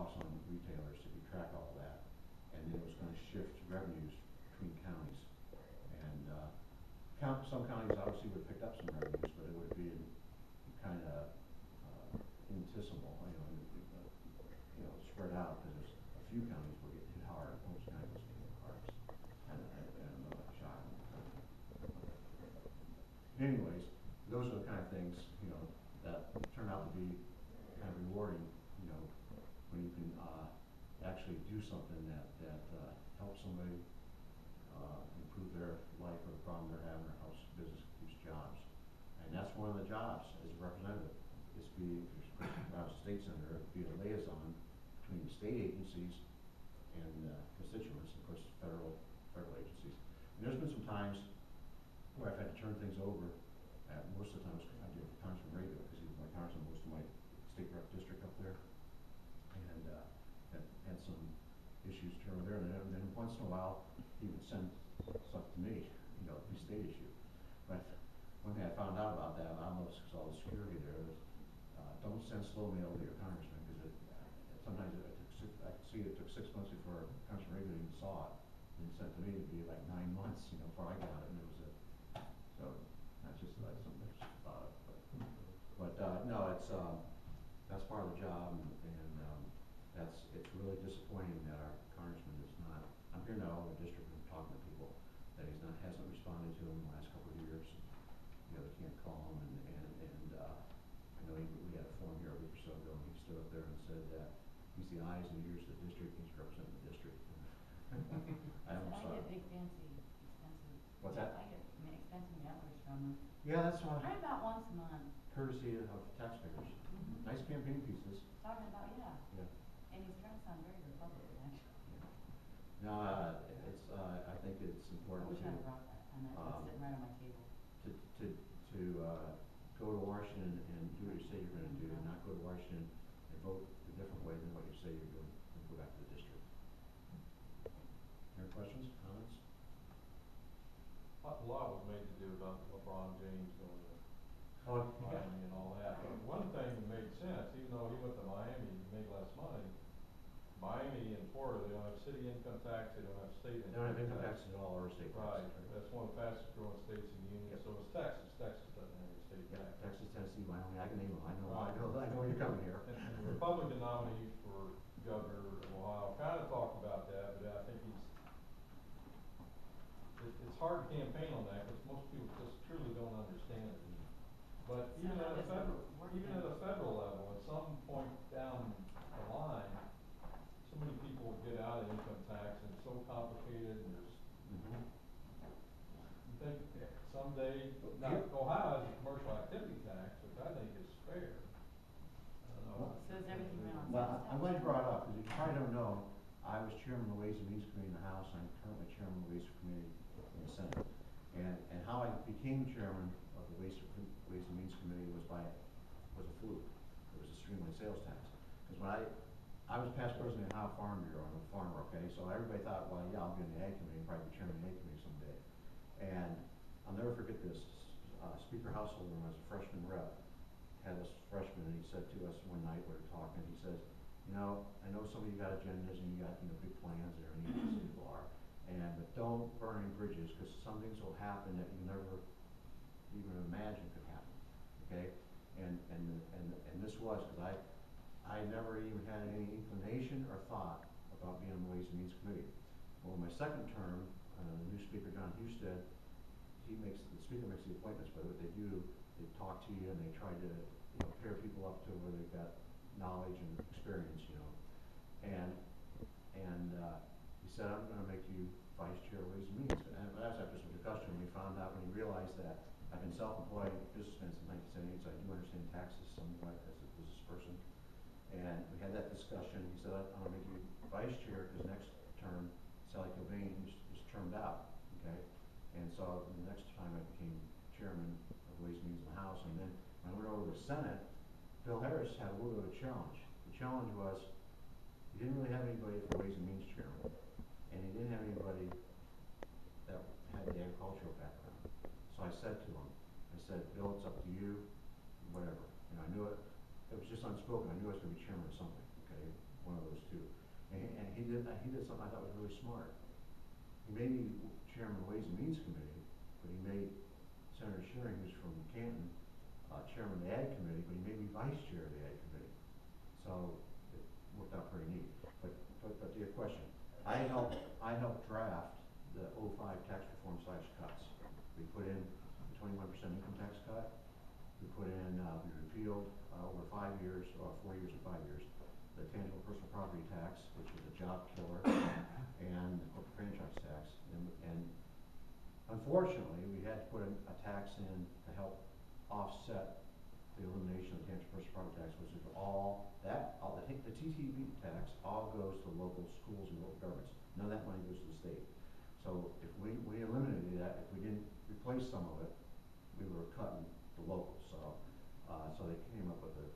costs on retailers to track all that, and it was going to shift revenues between counties. And some counties obviously would have picked up some revenues, but it would have been kind of infinitesimal, spread out, because there's a few counties will get hit hard. Most counties get hit hard. And I'm not shy. Anyways, those are the kind of things, that turn out to be kind of rewarding, when you can actually do something that helps somebody improve their life or the problem they're having, or helps business keeps jobs. And that's one of the jobs as a representative, is be, if you're a state senator, be a liaison between the state agencies and constituents, and of course federal agencies. And there's been some times where I've had to turn things over. Most of the times I did Congressman Rayville, because he was my congressman most of my state rep district up there, and had some issues to turn over there. And then once in a while he would send stuff to me, the state issue. But one thing I found out about that, I don't know if it's because all the security there, was don't send slow mail to your congressman, because sometimes I could see it took 6 months before Congressman Rayville even saw it, and it sent to me. It'd be like 9 months, before I got it, and it was so that's just like something I just thought of. But no, it's that's part of the job, and it's really disappointing that our congressman is not. I'm here now in the district and talking to people that hasn't responded to him in the last couple of years. They can't call him, and I know we had a forum here a week or so ago, and he stood up there and said that he's the eyes and ears of the district. He's representing the district. I get big fancy expensive. What's that? I get expensive mailers from him. Yeah, that's fine. Probably about once a month. Courtesy of taxpayers. Nice campaign pieces. Talking about, yeah. Yeah. And he's trying to sound very Republican, actually. No, I think it's important I wish I had brought that, and that's sitting right on my table. To go to Washington and do what you say you're going to do, and not go to Washington and vote a different way than what you say you're doing, and go back to the district. Any questions, comments? A lot was made to do about LeBron James going to Miami and all that. But one thing made sense, even though he went to Miami and made less money. Miami and Florida, they don't have city income tax, they don't have state income tax. They don't have income tax at all, or state tax. Right, that's one of the fastest growing states in the union. Yep. So it's Texas. Texas doesn't have any state tax. Texas, Tennessee, Wyoming, I can name them. I know you're coming here. And the Republican nominee for governor of Ohio kind of talked about that, but I think it's hard to campaign on that because most people just truly don't understand it. But even at a federal level, at some point down the line, so many people get out of income tax, and it's so complicated, and there's you think someday, Ohio has a commercial activity tax, which I think is fair. I don't know. So is everything around? Well, I'm glad you brought it up, because if you probably don't know, I was chairman of the Ways and Means Committee in the House, and I'm currently chairman of the Ways Committee in the Senate. And how I became chairman of the Ways and Means Committee was a fluke. It was a streamlined sales tax. Because when I was past president of the Ohio Farm Bureau, I'm a farmer, okay? So everybody thought, well, yeah, I'll be in the Ag Committee, probably be chairman of the Ag Committee someday. And I'll never forget this. Speaker Householder, when I was a freshman rep, had us freshmen, and he said to us one night, we were talking, he says, I know some of you got agendas and you got big plans and everything, as people are, but don't burn any bridges, because some things will happen that you never even imagine could happen, okay? And this was, because I never even had any inclination or thought about being on the Ways and Means Committee. Well, in my second term, the new speaker, John Husted, the speaker makes the appointments, but what they do, they talk to you and they try to pair people up to where they've got knowledge and experience, and he said, I'm going to make you vice chair of Ways and Means. And that was after some discussion. We found out when he realized that I've been self-employed businessman since 1978, so I do understand taxes somewhat as a business person. And we had that discussion. He said, I'm going to make you vice chair, because next term, Sally Cobain was termed out, okay? And so the next time I became chairman of Ways and Means in the House, and then when I went over to the Senate, Bill Harris had a little bit of a challenge. The challenge was he didn't really have anybody for Ways and Means chairman, and he didn't have anybody that had the agricultural background. So I said to him, Bill, it's up to you, whatever. I knew it was just unspoken. I knew I was going to be chairman of something, okay? one of those two. And he did something I thought was really smart. He made me chairman of the Ways and Means Committee, but he made Senator Shearing, who's from Canton, chairman of the Ag Committee, but he made me vice chair of the Ag Committee. So it worked out pretty neat. But to your question, I helped draft the 05 tax reform / cuts. We put in the 21% income tax cut. We put in, we repealed over 5 years, or 4 years and 5 years, the tangible personal property tax, which was a job killer, and the corporate franchise tax. And unfortunately, we had to put a tax in to help offset the elimination of the tangible personal property tax, which is the TTB tax all goes to local schools and local governments. None of that money goes to the state. So if we eliminated that, if we didn't replace some of it, we were cutting the locals. So they came up with a